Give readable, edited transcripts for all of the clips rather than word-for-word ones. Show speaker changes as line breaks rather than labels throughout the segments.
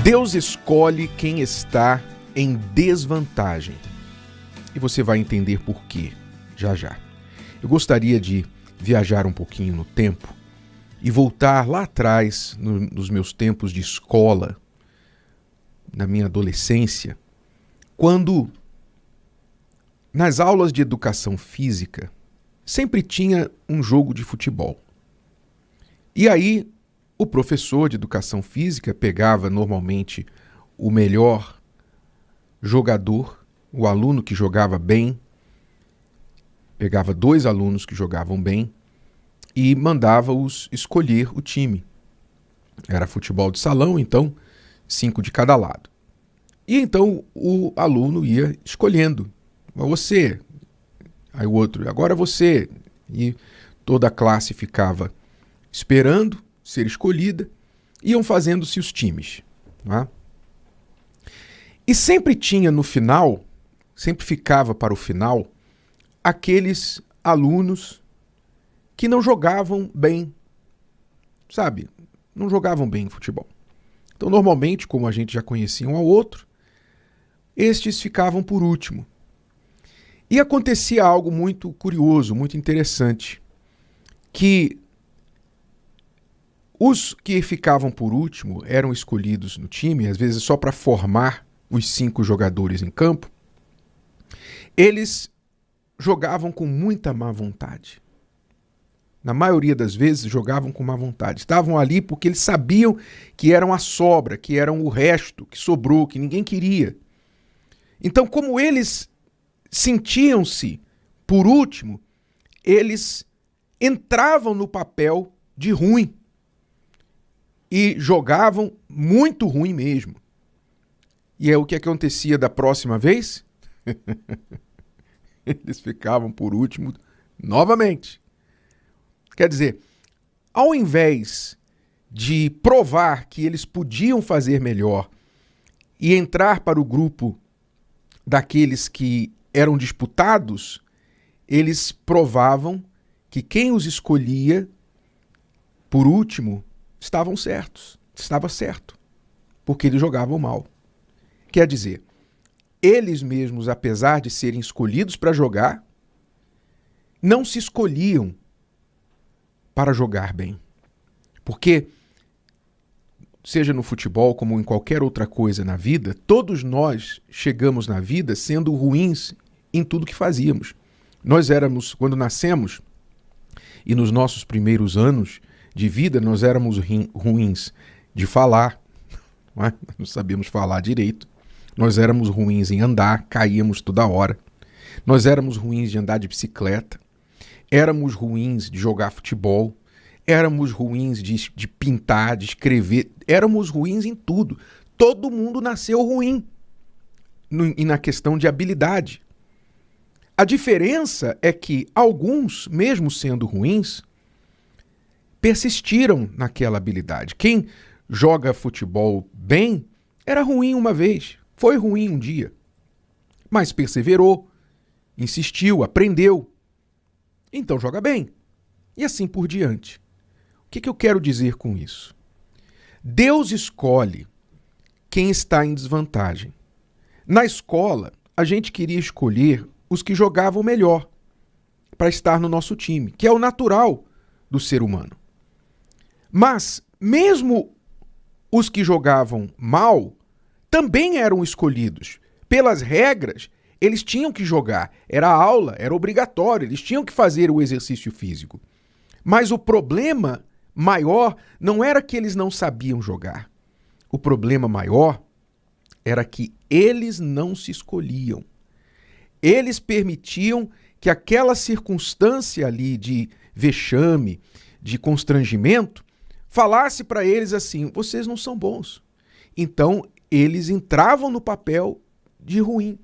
Deus escolhe quem está em desvantagem. E você vai entender por quê, já já. Eu gostaria de viajar um pouquinho no tempo e voltar lá atrás, nos meus tempos de escola, na minha adolescência, quando nas aulas de educação física sempre tinha um jogo de futebol. E aí o professor de educação física pegava normalmente o melhor jogador, o aluno que jogava bem, pegava 2 alunos que jogavam bem e mandava-os escolher o time. Era futebol de salão, então 5 de cada lado. E então o aluno ia escolhendo. Você, aí o outro, agora você. E toda a classe ficava esperando ser escolhida, iam fazendo-se os times. Tá? E sempre tinha no final, sempre ficava para o final, aqueles alunos que não jogavam bem, sabe? Não jogavam bem futebol. Então, normalmente, como a gente já conhecia um ao outro, estes ficavam por último. E acontecia algo muito curioso, muito interessante, que os que ficavam por último eram escolhidos no time, às vezes só para formar os 5 jogadores em campo. Eles jogavam com muita má vontade. Na maioria das vezes jogavam com má vontade. Estavam ali porque eles sabiam que eram a sobra, que eram o resto, que sobrou, que ninguém queria. Então, como eles sentiam-se por último, eles entravam no papel de ruim. E jogavam muito ruim mesmo. E é o que acontecia da próxima vez? Eles ficavam por último novamente. Quer dizer, ao invés de provar que eles podiam fazer melhor e entrar para o grupo daqueles que eram disputados, eles provavam que quem os escolhia por último estava certo, porque eles jogavam mal. Quer dizer, eles mesmos, apesar de serem escolhidos para jogar, não se escolhiam para jogar bem. Porque, seja no futebol como em qualquer outra coisa na vida, todos nós chegamos na vida sendo ruins em tudo que fazíamos. Nós éramos, quando nascemos, e nos nossos primeiros anos de vida, nós éramos ruins de falar, não sabíamos falar direito. Nós éramos ruins em andar, caíamos toda hora. Nós éramos ruins de andar de bicicleta. Éramos ruins de jogar futebol. Éramos ruins de pintar, de escrever. Éramos ruins em tudo. Todo mundo nasceu ruim e na questão de habilidade. A diferença é que alguns, mesmo sendo ruins, persistiram naquela habilidade. Quem joga futebol bem era ruim uma vez, foi ruim um dia, mas perseverou, insistiu, aprendeu, então joga bem. E assim por diante. O que eu quero dizer com isso? Deus escolhe quem está em desvantagem. Na escola, a gente queria escolher os que jogavam melhor para estar no nosso time, que é o natural do ser humano. Mas, mesmo os que jogavam mal, também eram escolhidos. Pelas regras, eles tinham que jogar. Era aula, era obrigatório, eles tinham que fazer o exercício físico. Mas o problema maior não era que eles não sabiam jogar. O problema maior era que eles não se escolhiam. Eles permitiam que aquela circunstância ali de vexame, de constrangimento, falasse para eles assim, vocês não são bons. Então, eles entravam no papel de ruim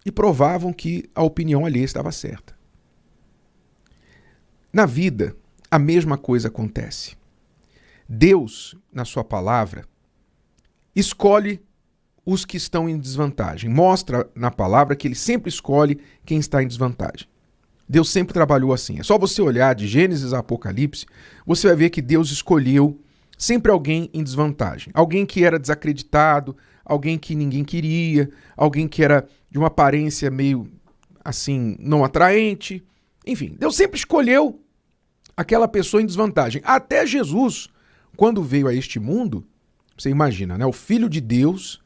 e provavam que a opinião alheia estava certa. Na vida, a mesma coisa acontece. Deus, na sua palavra, escolhe os que estão em desvantagem. Mostra na palavra que ele sempre escolhe quem está em desvantagem. Deus sempre trabalhou assim. É só você olhar de Gênesis a Apocalipse, você vai ver que Deus escolheu sempre alguém em desvantagem. Alguém que era desacreditado, alguém que ninguém queria, alguém que era de uma aparência meio, assim, não atraente. Enfim, Deus sempre escolheu aquela pessoa em desvantagem. Até Jesus, quando veio a este mundo, você imagina, né? O Filho de Deus,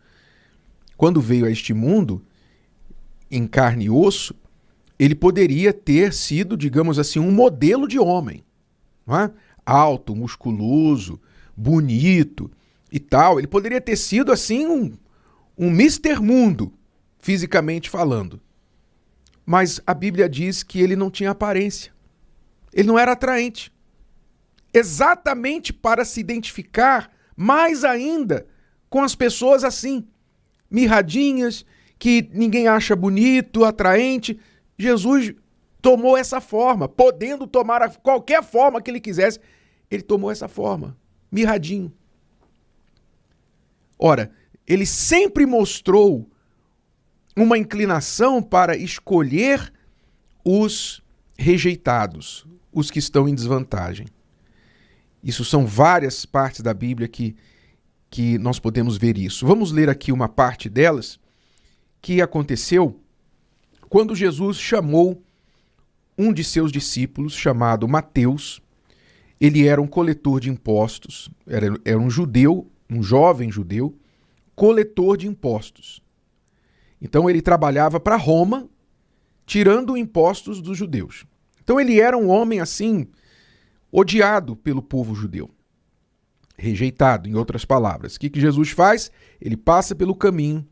quando veio a este mundo, em carne e osso, ele poderia ter sido, digamos assim, um modelo de homem, não é? Alto, musculoso, bonito e tal. Ele poderia ter sido, assim, um Mister Mundo, fisicamente falando. Mas a Bíblia diz que ele não tinha aparência. Ele não era atraente. Exatamente para se identificar mais ainda com as pessoas assim, mirradinhas, que ninguém acha bonito, atraente. Jesus tomou essa forma, podendo tomar qualquer forma que ele quisesse. Ele tomou essa forma, mirradinho. Ora, ele sempre mostrou uma inclinação para escolher os rejeitados, os que estão em desvantagem. Isso são várias partes da Bíblia que nós podemos ver isso. Vamos ler aqui uma parte delas que aconteceu quando Jesus chamou um de seus discípulos, chamado Mateus. Ele era um coletor de impostos, era um judeu, um jovem judeu, coletor de impostos. Então ele trabalhava para Roma, tirando impostos dos judeus. Então ele era um homem assim, odiado pelo povo judeu. Rejeitado, em outras palavras. O que Jesus faz? Ele passa pelo caminho.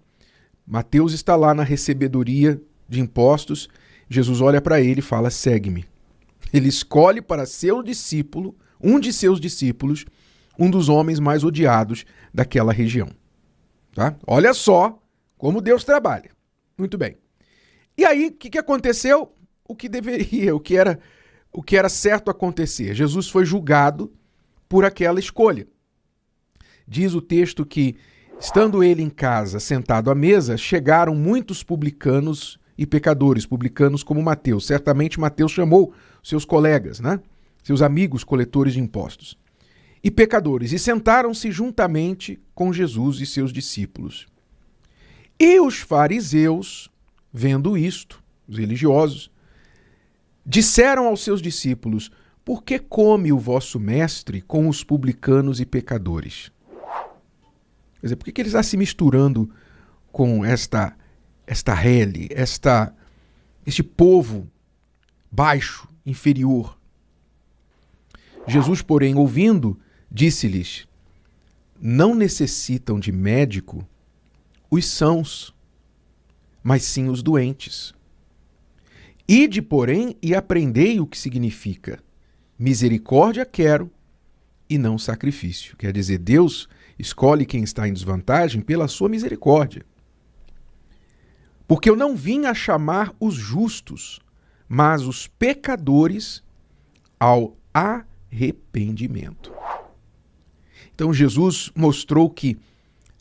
Mateus está lá na recebedoria de impostos. Jesus olha para ele e fala: segue-me. Ele escolhe para seu discípulo, um de seus discípulos, um dos homens mais odiados daquela região. Tá? Olha só como Deus trabalha. Muito bem. E aí, o que aconteceu? O que deveria, o que era certo acontecer. Jesus foi julgado por aquela escolha. Diz o texto que, estando ele em casa, sentado à mesa, chegaram muitos publicanos e pecadores, publicanos como Mateus. Certamente Mateus chamou seus colegas, né? Seus amigos coletores de impostos. E pecadores, e sentaram-se juntamente com Jesus e seus discípulos. E os fariseus, vendo isto, os religiosos, disseram aos seus discípulos: por que come o vosso mestre com os publicanos e pecadores? Quer dizer, por que ele está se misturando com esta rele, este povo baixo, inferior? Jesus, porém, ouvindo, disse-lhes: não necessitam de médico os sãos, mas sim os doentes. Ide, porém, e aprendei o que significa: misericórdia quero e não sacrifício. Quer dizer, Deus escolhe quem está em desvantagem pela sua misericórdia. Porque eu não vim a chamar os justos, mas os pecadores ao arrependimento. Então Jesus mostrou que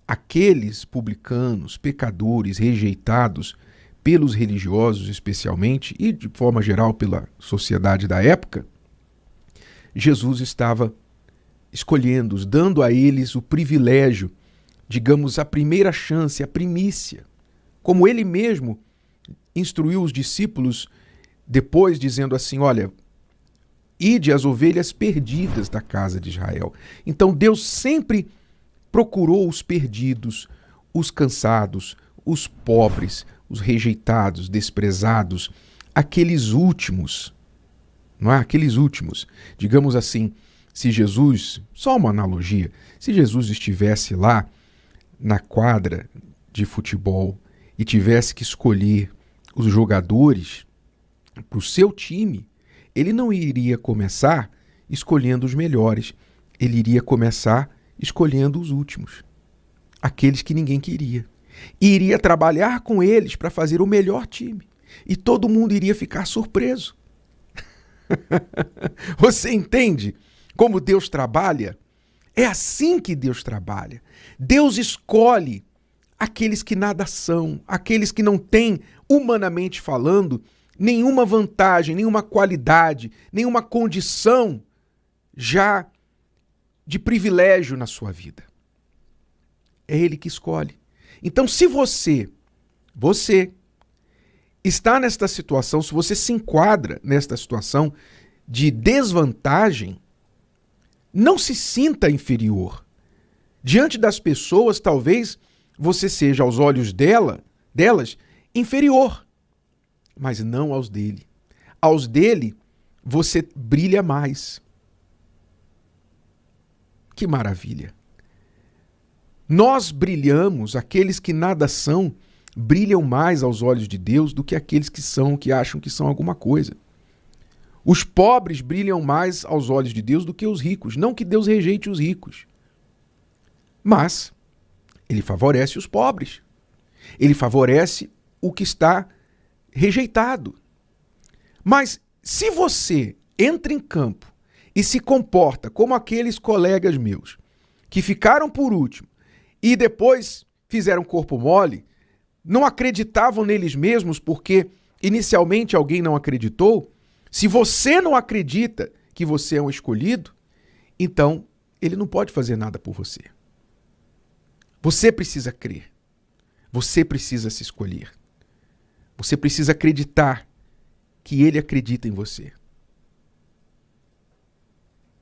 aqueles publicanos, pecadores, rejeitados pelos religiosos especialmente, e de forma geral pela sociedade da época, Jesus estava escolhendo-os, dando a eles o privilégio, digamos, a primeira chance, a primícia. Como ele mesmo instruiu os discípulos depois, dizendo assim: olha, ide as ovelhas perdidas da casa de Israel. Então Deus sempre procurou os perdidos, os cansados, os pobres, os rejeitados, desprezados, aqueles últimos, não é? Aqueles últimos. Digamos assim, se Jesus, só uma analogia, se Jesus estivesse lá na quadra de futebol e tivesse que escolher os jogadores para o seu time, ele não iria começar escolhendo os melhores, ele iria começar escolhendo os últimos, aqueles que ninguém queria. E iria trabalhar com eles para fazer o melhor time. E todo mundo iria ficar surpreso. Você entende como Deus trabalha? É assim que Deus trabalha. Deus escolhe aqueles que nada são, aqueles que não têm, humanamente falando, nenhuma vantagem, nenhuma qualidade, nenhuma condição já de privilégio na sua vida. É Ele que escolhe. Então, se você está nesta situação, se você se enquadra nesta situação de desvantagem, não se sinta inferior. Diante das pessoas, talvez você seja, aos olhos delas, inferior, mas não aos dele. Aos dele, você brilha mais. Que maravilha! Nós brilhamos, aqueles que nada são, brilham mais aos olhos de Deus do que aqueles que acham que são alguma coisa. Os pobres brilham mais aos olhos de Deus do que os ricos. Não que Deus rejeite os ricos, mas Ele favorece os pobres. Ele favorece o que está rejeitado. Mas se você entra em campo e se comporta como aqueles colegas meus que ficaram por último e depois fizeram corpo mole, não acreditavam neles mesmos porque inicialmente alguém não acreditou, se você não acredita que você é um escolhido, então ele não pode fazer nada por você. Você precisa crer. Você precisa se escolher. Você precisa acreditar que ele acredita em você.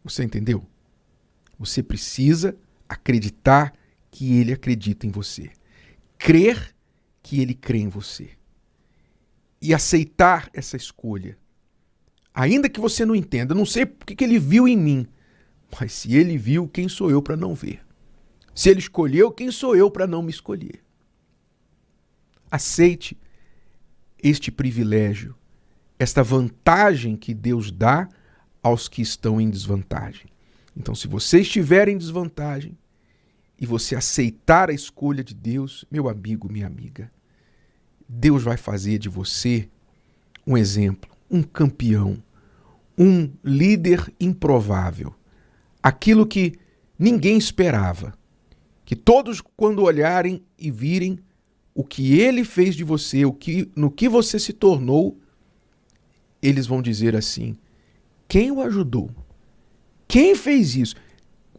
Você entendeu? Você precisa acreditar que ele acredita em você. Crer que ele crê em você. E aceitar essa escolha. Ainda que você não entenda, não sei porque que ele viu em mim, mas se ele viu, quem sou eu para não ver? Se ele escolheu, quem sou eu para não me escolher? Aceite este privilégio, esta vantagem que Deus dá aos que estão em desvantagem. Então, se você estiver em desvantagem e você aceitar a escolha de Deus, meu amigo, minha amiga, Deus vai fazer de você um exemplo, um campeão, um líder improvável. Aquilo que ninguém esperava. Que todos, quando olharem e virem o que ele fez de você, no que você se tornou, eles vão dizer assim: quem o ajudou? Quem fez isso?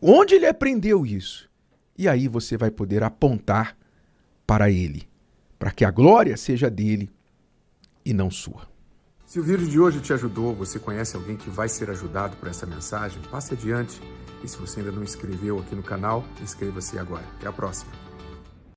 Onde ele aprendeu isso? E aí você vai poder apontar para ele, para que a glória seja dele e não sua.
Se o vídeo de hoje te ajudou, você conhece alguém que vai ser ajudado por essa mensagem, passe adiante. E se você ainda não inscreveu aqui no canal, inscreva-se agora. Até a próxima.